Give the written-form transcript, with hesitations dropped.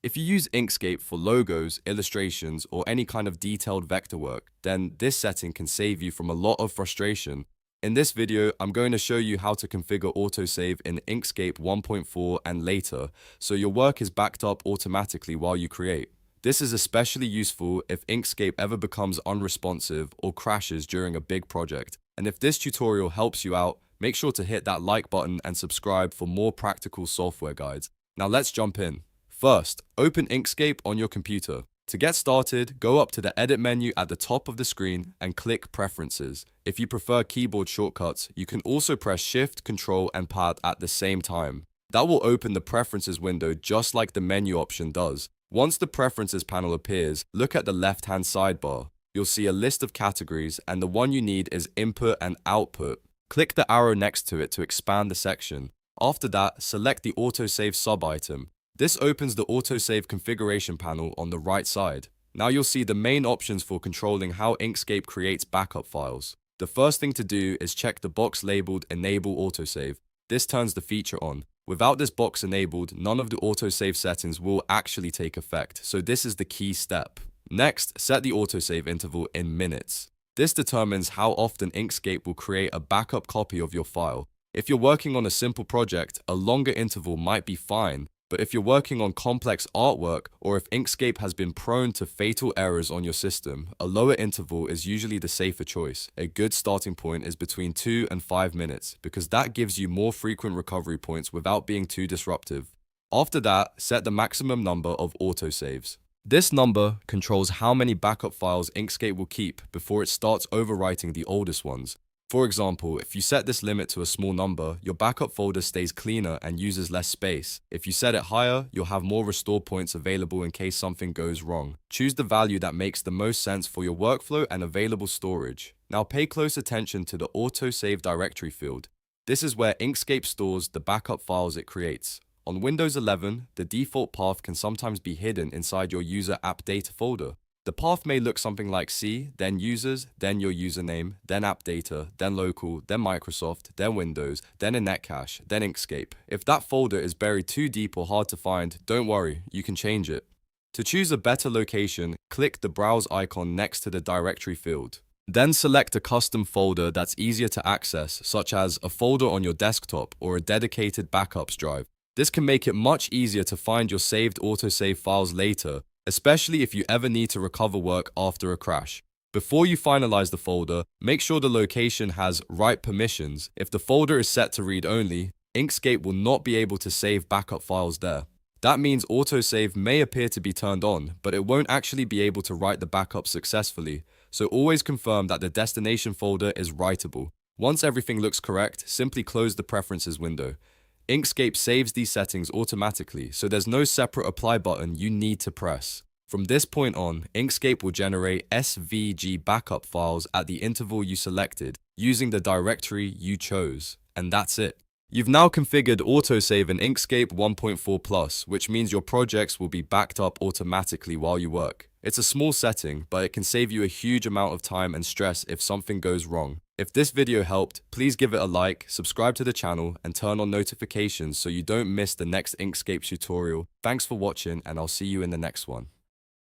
If you use Inkscape for logos, illustrations, or any kind of detailed vector work, then this setting can save you from a lot of frustration. In this video, I'm going to show you how to configure autosave in Inkscape 1.4 and later, so your work is backed up automatically while you create. This is especially useful if Inkscape ever becomes unresponsive or crashes during a big project. And if this tutorial helps you out, make sure to hit that like button and subscribe for more practical software guides. Now let's jump in. First, open Inkscape on your computer. To get started, go up to the Edit menu at the top of the screen and click Preferences. If you prefer keyboard shortcuts, you can also press Shift, Control, and Pad at the same time. That will open the Preferences window just like the menu option does. Once the Preferences panel appears, look at the left-hand sidebar. You'll see a list of categories, and the one you need is Input and Output. Click the arrow next to it to expand the section. After that, select the Autosave sub-item. This opens the Autosave configuration panel on the right side. Now you'll see the main options for controlling how Inkscape creates backup files. The first thing to do is check the box labeled Enable Autosave. This turns the feature on. Without this box enabled, none of the autosave settings will actually take effect, so this is the key step. Next, set the autosave interval in minutes. This determines how often Inkscape will create a backup copy of your file. If you're working on a simple project, a longer interval might be fine. But if you're working on complex artwork, or if Inkscape has been prone to fatal errors on your system, a lower interval is usually the safer choice. A good starting point is between 2 and 5 minutes, because that gives you more frequent recovery points without being too disruptive. After that, set the maximum number of autosaves. This number controls how many backup files Inkscape will keep before it starts overwriting the oldest ones. For example, if you set this limit to a small number, your backup folder stays cleaner and uses less space. If you set it higher, you'll have more restore points available in case something goes wrong. Choose the value that makes the most sense for your workflow and available storage. Now pay close attention to the Autosave directory field. This is where Inkscape stores the backup files it creates. On Windows 11, the default path can sometimes be hidden inside your user app data folder. The path may look something like C, then users, then your username, then app data, then local, then Microsoft, then Windows, then a netcache, then Inkscape. If that folder is buried too deep or hard to find, don't worry, you can change it. To choose a better location, click the browse icon next to the directory field. Then select a custom folder that's easier to access, such as a folder on your desktop or a dedicated backups drive. This can make it much easier to find your saved autosave files later, especially if you ever need to recover work after a crash. Before you finalize the folder, make sure the location has write permissions. If the folder is set to read only, Inkscape will not be able to save backup files there. That means autosave may appear to be turned on, but it won't actually be able to write the backup successfully, so always confirm that the destination folder is writable. Once everything looks correct, simply close the Preferences window. Inkscape saves these settings automatically, so there's no separate apply button you need to press. From this point on, Inkscape will generate SVG backup files at the interval you selected, using the directory you chose. And that's it. You've now configured autosave in Inkscape 1.4 Plus, which means your projects will be backed up automatically while you work. It's a small setting, but it can save you a huge amount of time and stress if something goes wrong. If this video helped, please give it a like, subscribe to the channel, and turn on notifications so you don't miss the next Inkscape tutorial. Thanks for watching, and I'll see you in the next one.